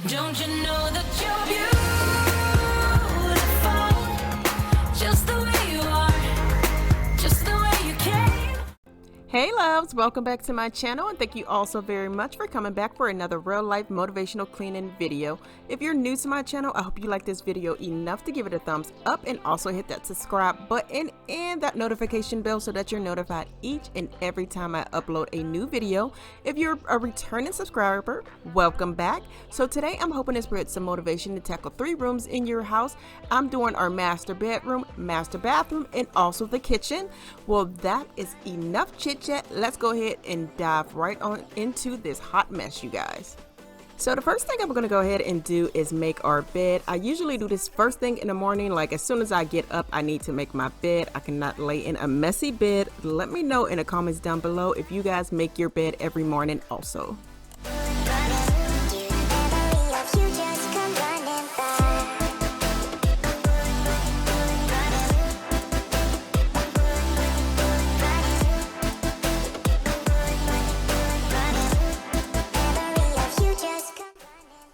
Don't you know that you're beautiful, just the way you are, just the way you came. Hey loves, welcome back to my channel, and thank you all so very much for coming back for another real life motivational cleaning video. If you're new to my channel, I hope you like this video enough to give it a thumbs up and also hit that subscribe button and that notification bell so that you're notified each and every time I upload a new video. If you're a returning subscriber, welcome back. So today I'm hoping to spread some motivation to tackle 3 rooms in your house. I'm doing our master bedroom, master bathroom, and also the kitchen. Well, that is enough chit chat. Let's go ahead and dive right on into this hot mess, you guys. So the first thing I'm going to go ahead and do is make our bed. I usually do this first thing in the morning, like as soon as I get up, I need to make my bed. I cannot lay in a messy bed. Let me know in the comments down below if you guys make your bed every morning also.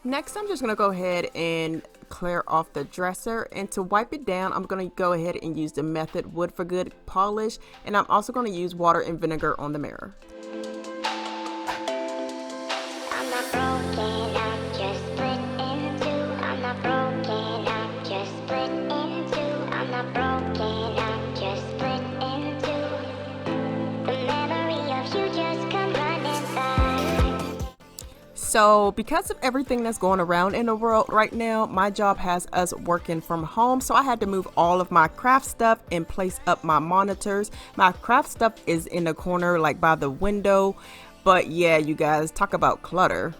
Next, I'm just going to go ahead and clear off the dresser, and to wipe it down, I'm going to go ahead and use the Method Wood for Good polish, and I'm also going to use water and vinegar on the mirror. I'm not broken, I'm just split in two. I'm not broken, I'm just split in two. I'm not broken, I'm just split in two. The memory of you just come running back. So because of everything that's going around in the world right now, my job has us working from home, so I had to move all of my craft stuff and place up my monitors. My craft stuff is in the corner like by the window, but yeah, you guys, talk about clutter.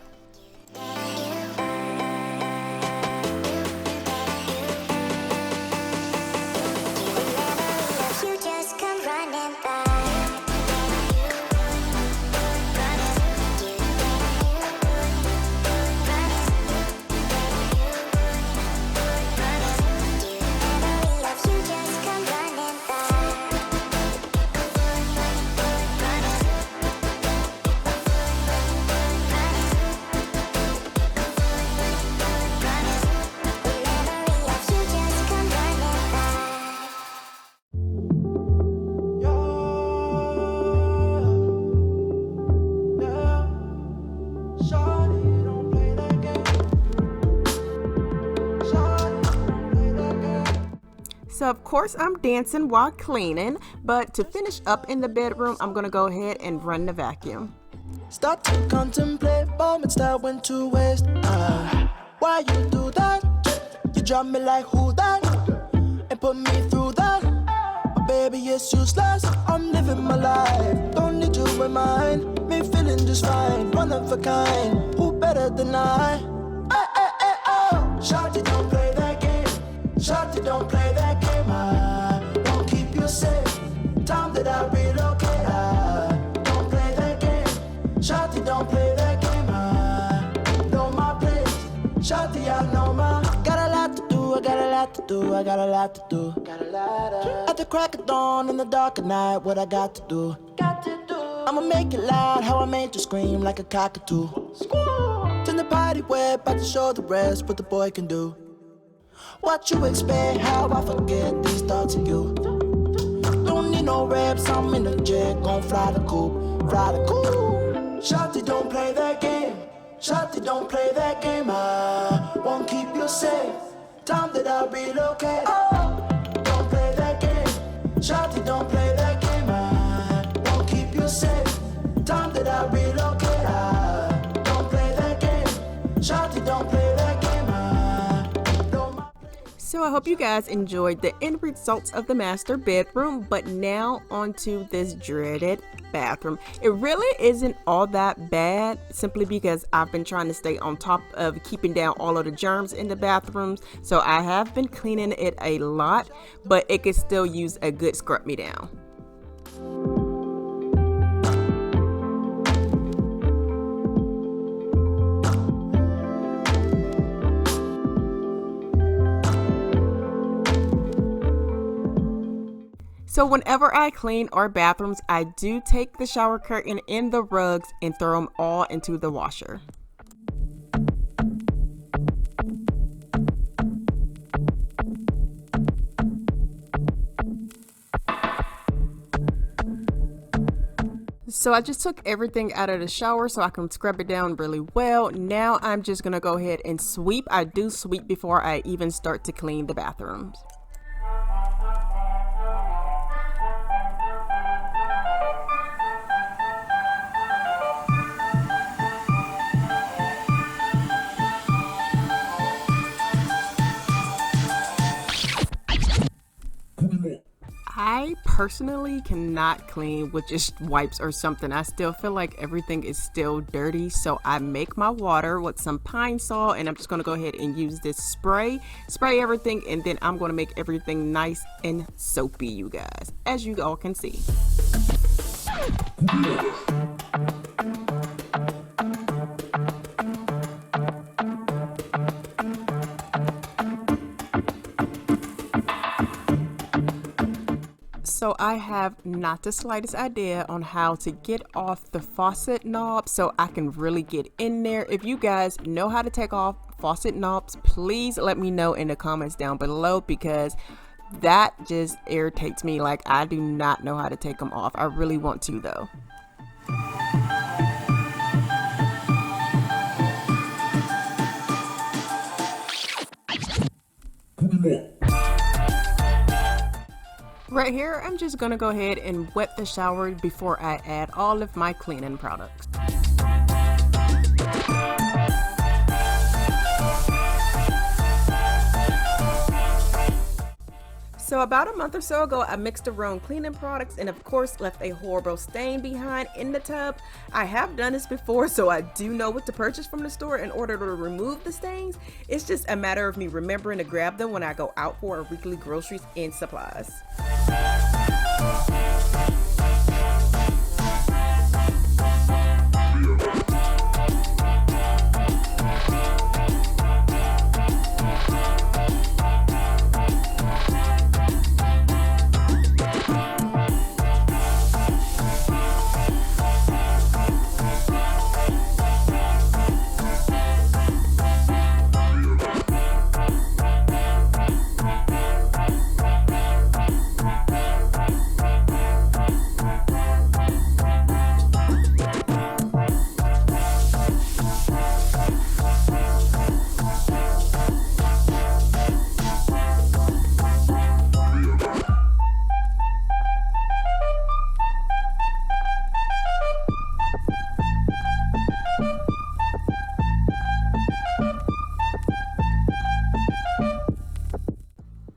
So of course I'm dancing while cleaning, but to finish up in the bedroom, I'm gonna go ahead and run the vacuum. Start to contemplate moments that went to waste. Why you do that? You drop me like who that? And put me through that. My baby is useless. I'm living my life. Don't need to remind me, feeling just fine. One of a kind. Who better than I? Oh. Shawty, don't play that game. Shawty, don't play that game. I won't keep you safe. Time that I relocate. Don't play that game. Shawty, don't play that game. I know my place. Shawty, I know my. Got a lot to do. I got a lot to do. I got a lot to do. Got a lot of. At the crack of dawn in the dark of night, what I got to do? Got to do. I'ma make it loud. How I made you scream like a cockatoo. Squall. Turn the party way, about to show the rest what the boy can do. What you expect, how I forget these thoughts of you. Don't need no reps, I'm in the jet, gon' fly the coop, fly the coop. Shawty, don't play that game. Shawty, don't play that game. I won't keep you safe. Time that I relocate. Don't play that game. Shawty, don't play that game. I won't keep you safe. Time that I relocate. Don't play that game. Shawty, don't play that game. So I hope you guys enjoyed the end results of the master bedroom, but now onto this dreaded bathroom. It really isn't all that bad, simply because I've been trying to stay on top of keeping down all of the germs in the bathrooms. So I have been cleaning it a lot, but it could still use a good scrub me down. So whenever I clean our bathrooms, I do take the shower curtain and the rugs and throw them all into the washer. So I just took everything out of the shower so I can scrub it down really well. Now I'm just gonna go ahead and sweep. I do sweep before I even start to clean the bathrooms. I personally cannot clean with just wipes or something. I still feel like everything is still dirty, so I make my water with some Pinesol, and I'm just going to go ahead and use this spray everything, and then I'm going to make everything nice and soapy, you guys, as you all can see. So I have not the slightest idea on how to get off the faucet knob so I can really get in there. If you guys know how to take off faucet knobs, please let me know in the comments down below, because that just irritates me. Like, I do not know how to take them off. I really want to though. Right here, I'm just gonna go ahead and wet the shower before I add all of my cleaning products. So about a month or so ago, I mixed around cleaning products and of course left a horrible stain behind in the tub. I have done this before, so I do know what to purchase from the store in order to remove the stains. It's just a matter of me remembering to grab them when I go out for our weekly groceries and supplies.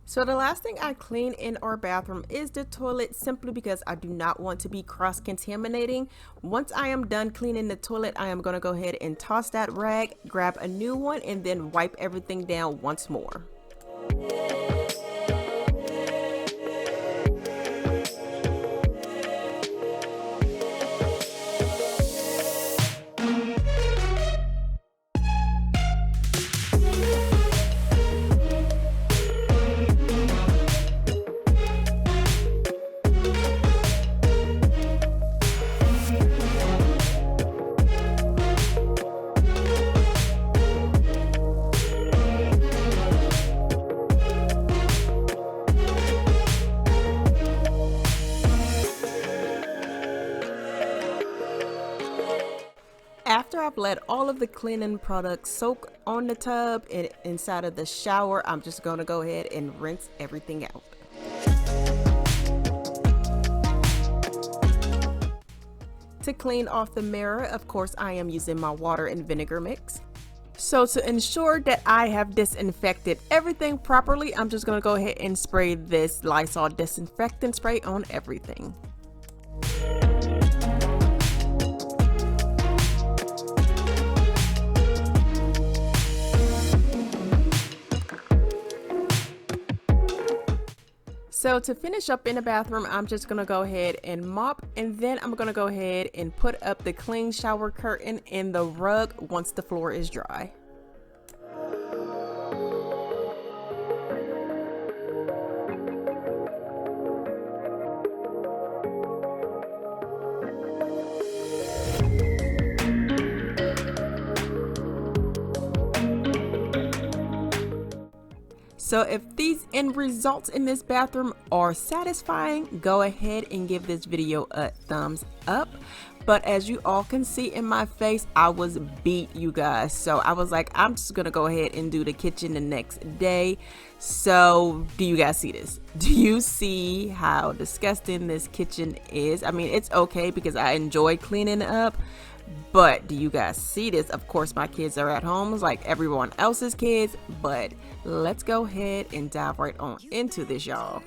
So the last thing I clean in our bathroom is the toilet, simply because I do not want to be cross-contaminating. Once I am done cleaning the toilet, I am going to go ahead and toss that rag, grab a new one, and then wipe everything down once more. After I've let all of the cleaning products soak on the tub and inside of the shower, I'm just going to go ahead and rinse everything out. To clean off the mirror, of course, I am using my water and vinegar mix. So to ensure that I have disinfected everything properly, I'm just going to go ahead and spray this Lysol disinfectant spray on everything. So to finish up in the bathroom, I'm just going to go ahead and mop, and then I'm going to go ahead and put up the clean shower curtain and the rug once the floor is dry. So if these end results in this bathroom are satisfying, go ahead and give this video a thumbs up. But as you all can see in my face, I was beat, you guys. So I was like, I'm just gonna go ahead and do the kitchen the next day. So do you guys see this? Do you see how disgusting this kitchen is? I mean, it's okay because I enjoy cleaning up, but do you guys see this? Of course, my kids are at home like everyone else's kids, but let's go ahead and dive right on into this, y'all.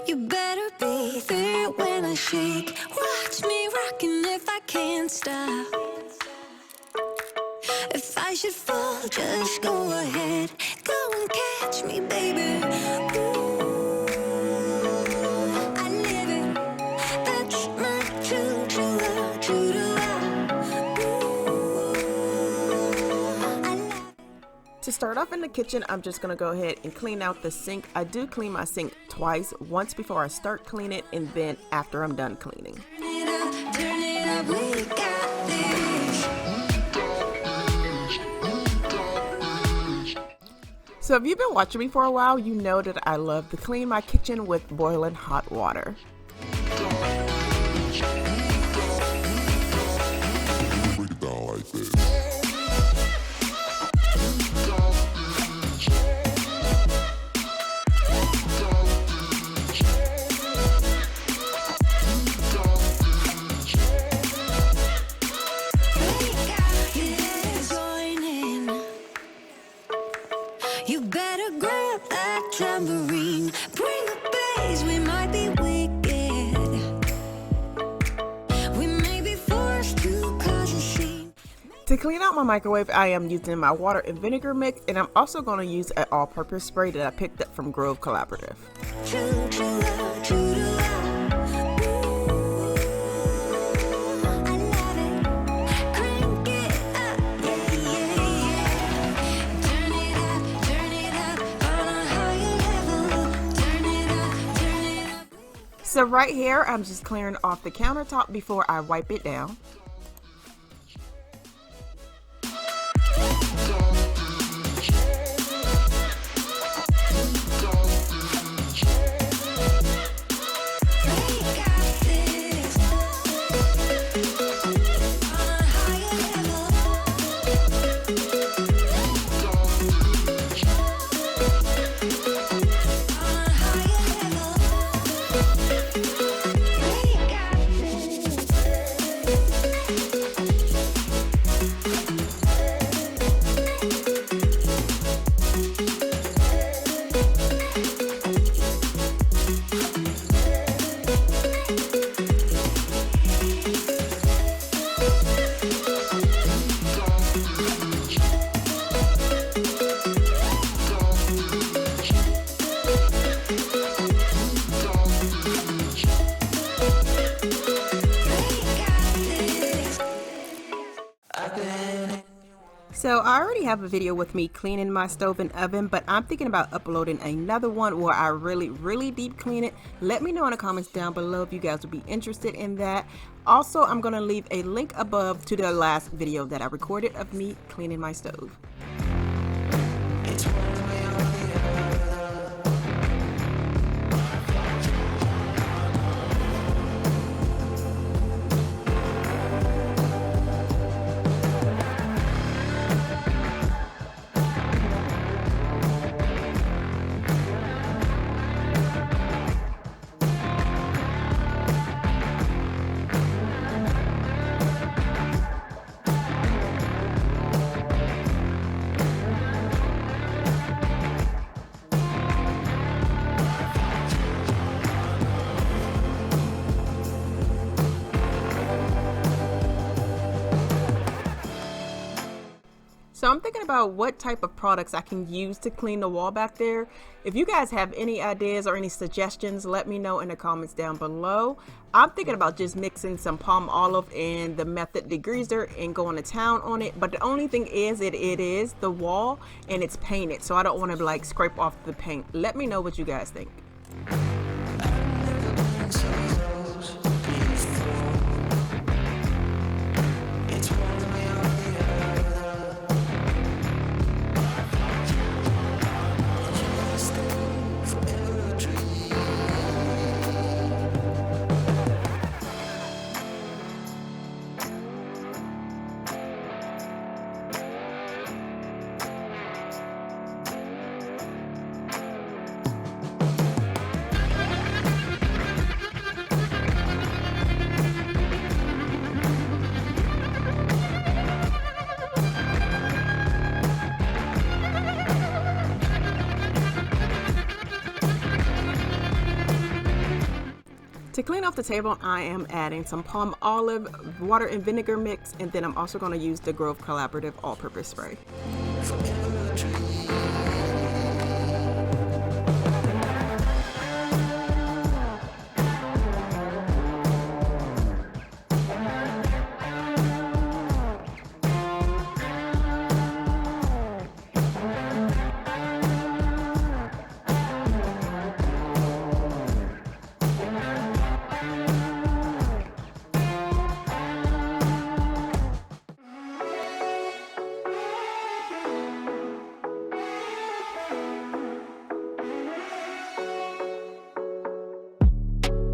You better be there when I shake. Watch me rocking if I can't stop. If I should fall, just go ahead. Go and catch me, baby. Ooh, I live it. That's my true to love, true to love. Ooh, I love. To start off in the kitchen, I'm just gonna go ahead and clean out the sink. I do clean my sink twice, once before I start cleaning and then after I'm done cleaning. Turn it up, we got this. So if you've been watching me for a while, you know that I love to clean my kitchen with boiling hot water. You better grab that tambourine. Bring the bass, we might be wicked. We may be forced to cause a scene. To clean out my microwave, I am using my water and vinegar mix, and I'm also going to use an all-purpose spray that I picked up from Grove Collaborative. True to love, true to love. Ooh, I love it. Crank it up, yeah, yeah, yeah. Turn it up on a higher level. Turn it up. So right here, I'm just clearing off the countertop before I wipe it down. So I already have a video with me cleaning my stove and oven, but I'm thinking about uploading another one where I really deep clean it. Let me know in the comments down below if you guys would be interested in that. Also, I'm going to leave a link above to the last video that I recorded of me cleaning my stove. So I'm thinking about what type of products I can use to clean the wall back there. If you guys have any ideas or any suggestions, let me know in the comments down below. I'm thinking about just mixing some palm olive and the Method Degreaser and going to town on it. But the only thing is it is the wall and it's painted, so I don't want to like scrape off the paint. Let me know what you guys think. To clean off the table, I am adding some palm olive, water and vinegar mix, and then I'm also going to use the Grove Collaborative all-purpose spray.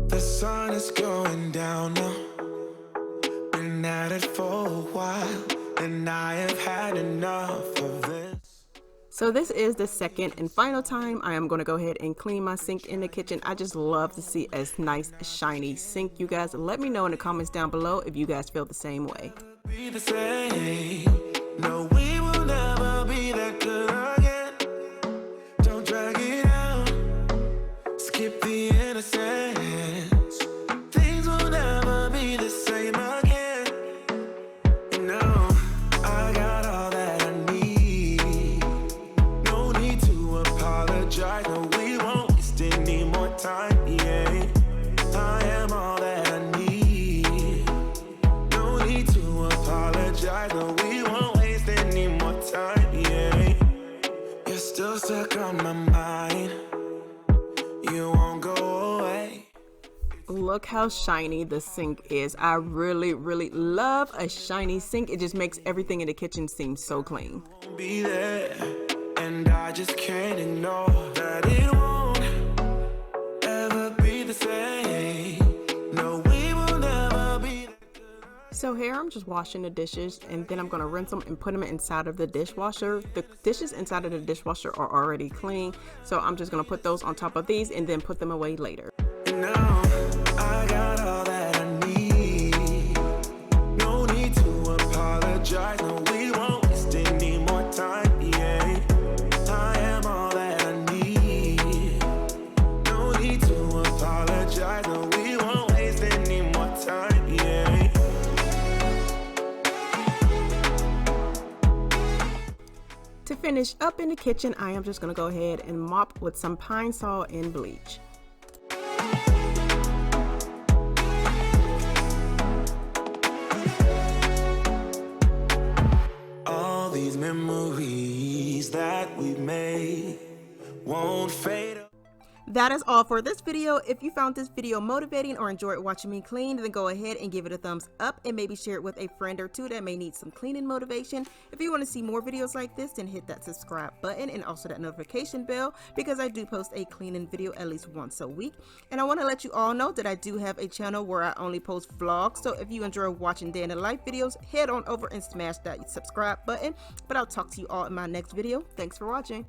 The sun is going down now. Been at it for a while, and I have had enough of this. So this is the second and final time I am going to go ahead and clean my sink in the kitchen. I just love to see a nice shiny sink. You guys let me know in the comments down below if you guys feel the same way. Be the same. No, we will never be that good again. Don't drag it out. Skip the innocence. Things will never be the same again. You know, I got all that I need. No need to apologize. No, we won't waste any more time. Yeah, I am all that I need. No need to apologize. No, we won't waste any more time. Yeah, you're still stuck on my mind. You won't go away. Look how shiny the sink is. I really love a shiny sink. It just makes everything in the kitchen seem so clean. Won't be there, and I just can't ignore that it won't ever be the same. No, we will never be. So here I'm just washing the dishes, and then I'm going to rinse them and put them inside of the dishwasher. The dishes inside of the dishwasher are already clean, so I'm just going to put those on top of these and then put them away later. And now I got all that I need. No need to apologize. No, we won't waste any more time. Yeah, I am all that I need. No need to apologize. No, we won't waste any more time. Yeah. To finish up in the kitchen, I am just going to go ahead and mop with some Pinesol and bleach. All these memories that we've made won't fade. That is all for this video. If you found this video motivating or enjoyed watching me clean, then go ahead and give it a thumbs up and maybe share it with a friend or two that may need some cleaning motivation. If you want to see more videos like this, then hit that subscribe button and also that notification bell, because I do post a cleaning video at least once a week. And I want to let you all know that I do have a channel where I only post vlogs. So if you enjoy watching day in the life videos, head on over and smash that subscribe button. But I'll talk to you all in my next video. Thanks for watching.